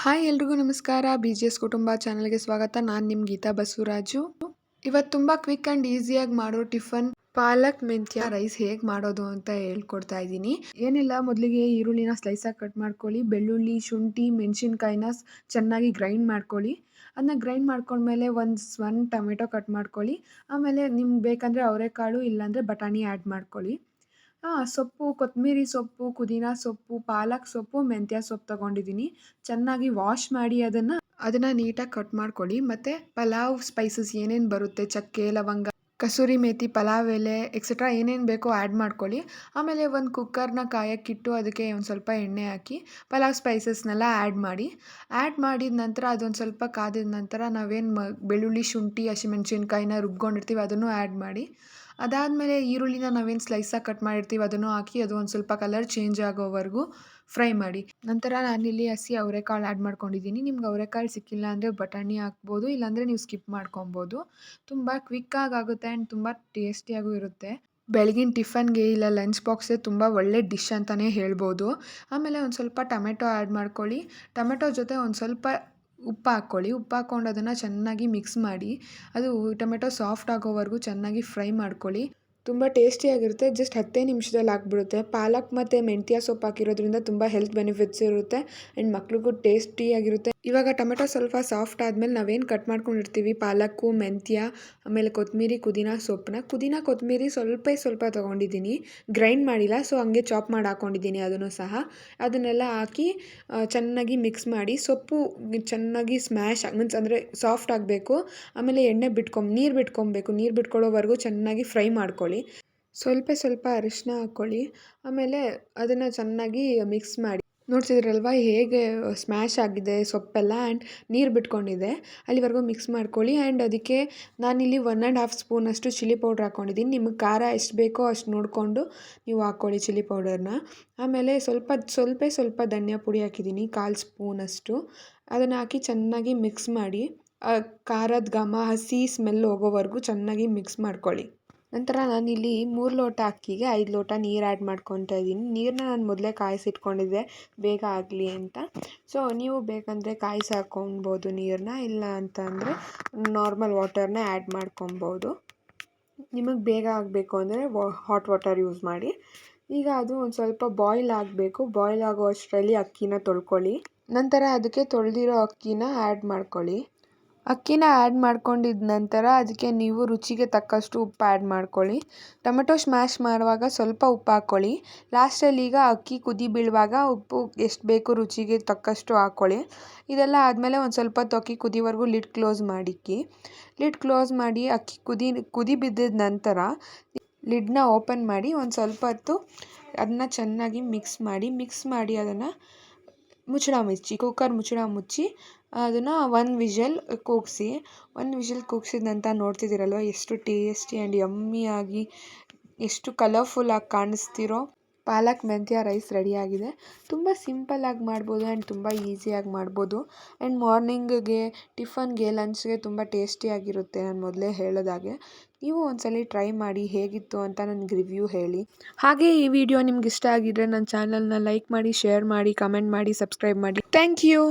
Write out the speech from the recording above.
Hi ಎಲ್ರಿಗೂ ನಮಸ್ಕಾರ. BGS ಕುಟುಂಬ ಚಾನಲ್ಗೆ ಸ್ವಾಗತ. ನಾನು ನಿಮ್ಮ ಗೀತಾ ಬಸವರಾಜು. ಇವತ್ತು ತುಂಬ ಕ್ವಿಕ್ ಆ್ಯಂಡ್ ಈಸಿಯಾಗಿ ಮಾಡೋ ಟಿಫನ್ ಪಾಲಕ್ ಮೆಂತ್ಯ ರೈಸ್ ಹೇಗೆ ಮಾಡೋದು ಅಂತ ಹೇಳ್ಕೊಡ್ತಾ ಇದ್ದೀನಿ. ಏನಿಲ್ಲ, ಮೊದಲಿಗೆ ಈರುಳ್ಳಿನ ಸ್ಲೈಸಾಗಿ ಕಟ್ ಮಾಡ್ಕೊಳ್ಳಿ. ಬೆಳ್ಳುಳ್ಳಿ, ಶುಂಠಿ, ಮೆಣಸಿನ್ಕಾಯಿನ ಚೆನ್ನಾಗಿ ಗ್ರೈಂಡ್ ಮಾಡ್ಕೊಳ್ಳಿ. ಅದನ್ನ ಗ್ರೈಂಡ್ ಮಾಡ್ಕೊಂಡ್ಮೇಲೆ ಒಂದು ಟೊಮೆಟೊ ಕಟ್ ಮಾಡ್ಕೊಳ್ಳಿ. ಆಮೇಲೆ ನಿಮ್ಗೆ ಬೇಕಂದರೆ ಅವರೆಕಾಳು ಇಲ್ಲಾಂದರೆ ಬಟಾಣಿ ಆ್ಯಡ್ ಮಾಡ್ಕೊಳ್ಳಿ. ಸೊಪ್ಪು, ಕೊತ್ತಂಬರಿ ಸೊಪ್ಪು, ಪುದೀನ ಸೊಪ್ಪು, ಪಾಲಕ್ ಸೊಪ್ಪು, ಮೆಂತ್ಯ ಸೊಪ್ಪು ತೊಗೊಂಡಿದ್ದೀನಿ. ಚೆನ್ನಾಗಿ ವಾಶ್ ಮಾಡಿ ಅದನ್ನು ನೀಟಾಗಿ ಕಟ್ ಮಾಡ್ಕೊಳ್ಳಿ. ಮತ್ತು ಪಲಾವ್ ಸ್ಪೈಸಸ್ ಏನೇನು ಬರುತ್ತೆ, ಚಕ್ಕೆ, ಲವಂಗ, ಕಸೂರಿ ಮೇಥಿ, ಪಲಾವ್ ಎಲೆ ಎಕ್ಸೆಟ್ರಾ ಏನೇನು ಬೇಕೋ ಆ್ಯಡ್ ಮಾಡ್ಕೊಳ್ಳಿ. ಆಮೇಲೆ ಒಂದು ಕುಕ್ಕರ್ನ ಕಾಯಕ್ಕಿಟ್ಟು ಅದಕ್ಕೆ ಒಂದು ಸ್ವಲ್ಪ ಎಣ್ಣೆ ಹಾಕಿ ಪಲಾವ್ ಸ್ಪೈಸಸ್ನೆಲ್ಲ ಆ್ಯಡ್ ಮಾಡಿದ ನಂತರ ಅದೊಂದು ಸ್ವಲ್ಪ ಕಾದಿದ ನಂತರ ನಾವೇನು ಬೆಳ್ಳುಳ್ಳಿ, ಶುಂಠಿ, ಹಸಿಮೆಣ್ಸಿನ್ಕಾಯಿನ ರುಬ್ಕೊಂಡಿರ್ತೀವಿ ಅದನ್ನು ಆ್ಯಡ್ ಮಾಡಿ. ಅದಾದಮೇಲೆ ಈರುಳ್ಳಿನ ನಾವೇನು ಸ್ಲೈಸಾಗಿ ಕಟ್ ಮಾಡಿರ್ತೀವಿ ಅದನ್ನು ಹಾಕಿ ಅದು ಒಂದು ಸ್ವಲ್ಪ ಕಲರ್ ಚೇಂಜ್ ಆಗೋವರೆಗೂ ಫ್ರೈ ಮಾಡಿ. ನಂತರ ನಾನಿಲ್ಲಿ ಹಸಿ ಅವರೆಕಾಳು ಆ್ಯಡ್ ಮಾಡ್ಕೊಂಡಿದ್ದೀನಿ. ನಿಮ್ಗೆ ಅವರೆಕಾಳು ಸಿಕ್ಕಿಲ್ಲ ಅಂದರೆ ಬಟಾಣಿ ಹಾಕ್ಬೋದು, ಇಲ್ಲಾಂದರೆ ನೀವು ಸ್ಕಿಪ್ ಮಾಡ್ಕೊಬೋದು. ತುಂಬ ಕ್ವಿಕ್ಕಾಗಿ ಆಗುತ್ತೆ ಆ್ಯಂಡ್ ತುಂಬ ಟೇಸ್ಟಿಯಾಗೂ ಇರುತ್ತೆ. ಬೆಳಗಿನ ಟಿಫನ್ಗೆ ಇಲ್ಲ ಲಂಚ್ ಬಾಕ್ಸ್ಗೆ ತುಂಬ ಒಳ್ಳೆ ಡಿಶ್ ಅಂತಲೇ ಹೇಳ್ಬೋದು. ಆಮೇಲೆ ಒಂದು ಸ್ವಲ್ಪ ಟೊಮೆಟೊ ಆ್ಯಡ್ ಮಾಡ್ಕೊಳ್ಳಿ. ಟೊಮೆಟೊ ಜೊತೆ ಒಂದು ಸ್ವಲ್ಪ ಉಪ್ಪು ಹಾಕ್ಕೊಳ್ಳಿ. ಉಪ್ಪು ಹಾಕ್ಕೊಂಡು ಅದನ್ನು ಚೆನ್ನಾಗಿ ಮಿಕ್ಸ್ ಮಾಡಿ ಅದು ಟೊಮೆಟೊ ಸಾಫ್ಟ್ ಆಗೋವರೆಗೂ ಚೆನ್ನಾಗಿ ಫ್ರೈ ಮಾಡ್ಕೊಳ್ಳಿ. ತುಂಬ ಟೇಸ್ಟಿಯಾಗಿರುತ್ತೆ. ಜಸ್ಟ್ 10 ನಿಮಿಷದಲ್ಲಿ ಆಗಿಬಿಡುತ್ತೆ. ಪಾಲಕ್ ಮತ್ತು ಮೆಂತ್ಯ ಸೊಪ್ಪು ಹಾಕಿರೋದ್ರಿಂದ ತುಂಬ ಹೆಲ್ತ್ ಬೆನಿಫಿಟ್ಸ್ ಇರುತ್ತೆ ಆ್ಯಂಡ್ ಮಕ್ಳಿಗೂ ಟೇಸ್ಟಿಯಾಗಿರುತ್ತೆ. ಇವಾಗ ಟೊಮೆಟೊ ಸ್ವಲ್ಪ ಸಾಫ್ಟ್ ಆದಮೇಲೆ ನಾವೇನು ಕಟ್ ಮಾಡ್ಕೊಂಡಿರ್ತೀವಿ ಪಾಲಕ್ಕು, ಮೆಂತ್ಯ, ಆಮೇಲೆ ಕೊತ್ತಂಬರಿ, ಪುದೀನ ಕೊತ್ತಂಬರಿ ಸ್ವಲ್ಪ ತೊಗೊಂಡಿದ್ದೀನಿ. ಗ್ರೈಂಡ್ ಮಾಡಿಲ್ಲ, ಸೊ ಹಂಗೆ ಚಾಪ್ ಮಾಡಿ ಹಾಕ್ಕೊಂಡಿದ್ದೀನಿ. ಅದನ್ನು ಸಹ ಅದನ್ನೆಲ್ಲ ಹಾಕಿ ಚೆನ್ನಾಗಿ ಮಿಕ್ಸ್ ಮಾಡಿ. ಸೊಪ್ಪು ಚೆನ್ನಾಗಿ ಸ್ಮ್ಯಾಶ್ ಮೀನ್ಸ್ ಅಂದರೆ ಸಾಫ್ಟ್ ಆಗಬೇಕು. ಆಮೇಲೆ ನೀರು ಬಿಟ್ಕೊಬೇಕು. ನೀರು ಬಿಟ್ಕೊಳ್ಳೋವರೆಗೂ ಚೆನ್ನಾಗಿ ಫ್ರೈ ಮಾಡ್ಕೊಳ್ಳಿ. ಸ್ವಲ್ಪ ಅರಿಶಿನ ಹಾಕ್ಕೊಳ್ಳಿ. ಆಮೇಲೆ ಅದನ್ನು ಚೆನ್ನಾಗಿ ಮಿಕ್ಸ್ ಮಾಡಿ. ನೋಡ್ತಿದ್ರಲ್ವ ಹೇಗೆ ಸ್ಮ್ಯಾಶ್ ಆಗಿದೆ ಸೊಪ್ಪೆಲ್ಲ ಆ್ಯಂಡ್ ನೀರು ಬಿಟ್ಕೊಂಡಿದೆ. ಅಲ್ಲಿವರೆಗೂ ಮಿಕ್ಸ್ ಮಾಡ್ಕೊಳ್ಳಿ. ಆ್ಯಂಡ್ ಅದಕ್ಕೆ ನಾನಿಲ್ಲಿ 1.5 ಸ್ಪೂನಷ್ಟು ಚಿಲ್ಲಿ ಪೌಡ್ರ್ ಹಾಕ್ಕೊಂಡಿದ್ದೀನಿ. ನಿಮಗೆ ಖಾರ ಎಷ್ಟು ಬೇಕೋ ಅಷ್ಟು ನೋಡಿಕೊಂಡು ನೀವು ಹಾಕ್ಕೊಳ್ಳಿ ಚಿಲ್ಲಿ ಪೌಡರ್ನ. ಆಮೇಲೆ ಸ್ವಲ್ಪ ಧನಿಯಾ ಪುಡಿ ಹಾಕಿದ್ದೀನಿ, 1/4 ಸ್ಪೂನಷ್ಟು. ಅದನ್ನು ಹಾಕಿ ಚೆನ್ನಾಗಿ ಮಿಕ್ಸ್ ಮಾಡಿ. ಖಾರದ ಘಮ, ಹಸಿ ಸ್ಮೆಲ್ ಹೋಗೋವರೆಗೂ ಚೆನ್ನಾಗಿ ಮಿಕ್ಸ್ ಮಾಡ್ಕೊಳ್ಳಿ. ನಂತರ ನಾನಿಲ್ಲಿ 3 ಲೋಟ ಅಕ್ಕಿಗೆ 5 ಲೋಟ ನೀರು ಆ್ಯಡ್ ಮಾಡ್ಕೊತಾ ಇದ್ದೀನಿ. ನೀರನ್ನ ನಾನು ಮೊದಲೇ ಕಾಯಿಸಿಟ್ಕೊಂಡಿದ್ದೆ ಬೇಗ ಆಗಲಿ ಅಂತ. ಸೊ ನೀವು ಬೇಕಂದರೆ ಕಾಯಿಸಿ ಹಾಕ್ಕೊಬೋದು ನೀರನ್ನ, ಇಲ್ಲ ಅಂತ ಅಂದರೆ ನಾರ್ಮಲ್ ವಾಟರ್ನ ಆ್ಯಡ್ ಮಾಡ್ಕೊಬೋದು. ನಿಮಗೆ ಬೇಗ ಆಗಬೇಕು ಅಂದರೆ ಹಾಟ್ ವಾಟರ್ ಯೂಸ್ ಮಾಡಿ. ಈಗ ಅದು ಒಂದು ಸ್ವಲ್ಪ ಬಾಯ್ಲ್ ಆಗಬೇಕು. ಬಾಯ್ಲ್ ಆಗೋ ಅಷ್ಟರಲ್ಲಿ ಅಕ್ಕಿನ ತೊಳ್ಕೊಳ್ಳಿ. ನಂತರ ಅದಕ್ಕೆ ತೊಳೆದಿರೋ ಅಕ್ಕಿನ ಆ್ಯಡ್ ಮಾಡ್ಕೊಳ್ಳಿ. ಅಕ್ಕಿನ ಆ್ಯಡ್ ಮಾಡ್ಕೊಂಡಿದ್ದ ನಂತರ ಅದಕ್ಕೆ ನೀವು ರುಚಿಗೆ ತಕ್ಕಷ್ಟು ಉಪ್ಪು ಆ್ಯಡ್ ಮಾಡ್ಕೊಳ್ಳಿ. ಟೊಮೆಟೊ ಸ್ಮ್ಯಾಶ್ ಮಾಡುವಾಗ ಸ್ವಲ್ಪ ಉಪ್ಪು ಹಾಕ್ಕೊಳ್ಳಿ. ಲಾಸ್ಟಲ್ಲಿ ಈಗ ಅಕ್ಕಿ ಕುದಿ ಬೀಳುವಾಗ ಉಪ್ಪು ಎಷ್ಟು ಬೇಕು ರುಚಿಗೆ ತಕ್ಕಷ್ಟು ಹಾಕ್ಕೊಳ್ಳಿ. ಇದೆಲ್ಲ ಆದಮೇಲೆ ಒಂದು ಸ್ವಲ್ಪ ಅಕ್ಕಿ ಕುದಿವರೆಗೂ ಲಿಡ್ ಕ್ಲೋಸ್ ಮಾಡಿ ಅಕ್ಕಿ ಕುದಿ ಬಿದ್ದಿದ ನಂತರ ಲಿಡ್ನ ಓಪನ್ ಮಾಡಿ ಒಂದು ಸ್ವಲ್ಪ ಹೊತ್ತು ಅದನ್ನು ಚೆನ್ನಾಗಿ ಮಿಕ್ಸ್ ಮಾಡಿ ಅದನ್ನು ಕುಕ್ಕರ್ ಮುಚ್ಚಳ ಮುಚ್ಚಿ ಅದನ್ನು 1 ವಿಷಲ್ ಕೂಗಿಸಿ. 1 ವಿಷಲ್ ಕೂಗಿಸಿದ ನಂತರ ನೋಡ್ತಿದ್ದೀರಲ್ವ ಎಷ್ಟು ಟೇಸ್ಟಿ ಆ್ಯಂಡ್ ಯಮ್ಮಿಯಾಗಿ ಎಷ್ಟು ಕಲರ್ಫುಲ್ಲಾಗಿ ಕಾಣಿಸ್ತಿರೋ ಪಾಲಕ್ ಮೆಂತ್ಯ ರೈಸ್ ರೆಡಿಯಾಗಿದೆ. ತುಂಬ ಸಿಂಪಲ್ಲಾಗಿ ಮಾಡ್ಬೋದು ಆ್ಯಂಡ್ ತುಂಬ ಈಸಿಯಾಗಿ ಮಾಡ್ಬೋದು. ಆ್ಯಂಡ್ ಮಾರ್ನಿಂಗ್ಗೆ, ಟಿಫನ್ಗೆ, ಲಂಚ್ಗೆ ತುಂಬ ಟೇಸ್ಟಿಯಾಗಿರುತ್ತೆ. ನಾನು ಮೊದಲೇ ಹೇಳಿದಾಗೆ ನೀವು ಒಂದ್ಸಲ ಟ್ರೈ ಮಾಡಿ ಹೇಗಿತ್ತು ಅಂತ ನನಗೆ ರಿವ್ಯೂ ಹೇಳಿ. ಹಾಗೆ ಈ ವಿಡಿಯೋ ನಿಮ್ಗೆ ಇಷ್ಟ ಆಗಿದ್ರೆ ನನ್ನ ಚಾನಲ್ನ ಲೈಕ್ ಮಾಡಿ, ಶೇರ್ ಮಾಡಿ, ಕಮೆಂಟ್ ಮಾಡಿ, ಸಬ್ಸ್ಕ್ರೈಬ್ ಮಾಡಿ. Thank you.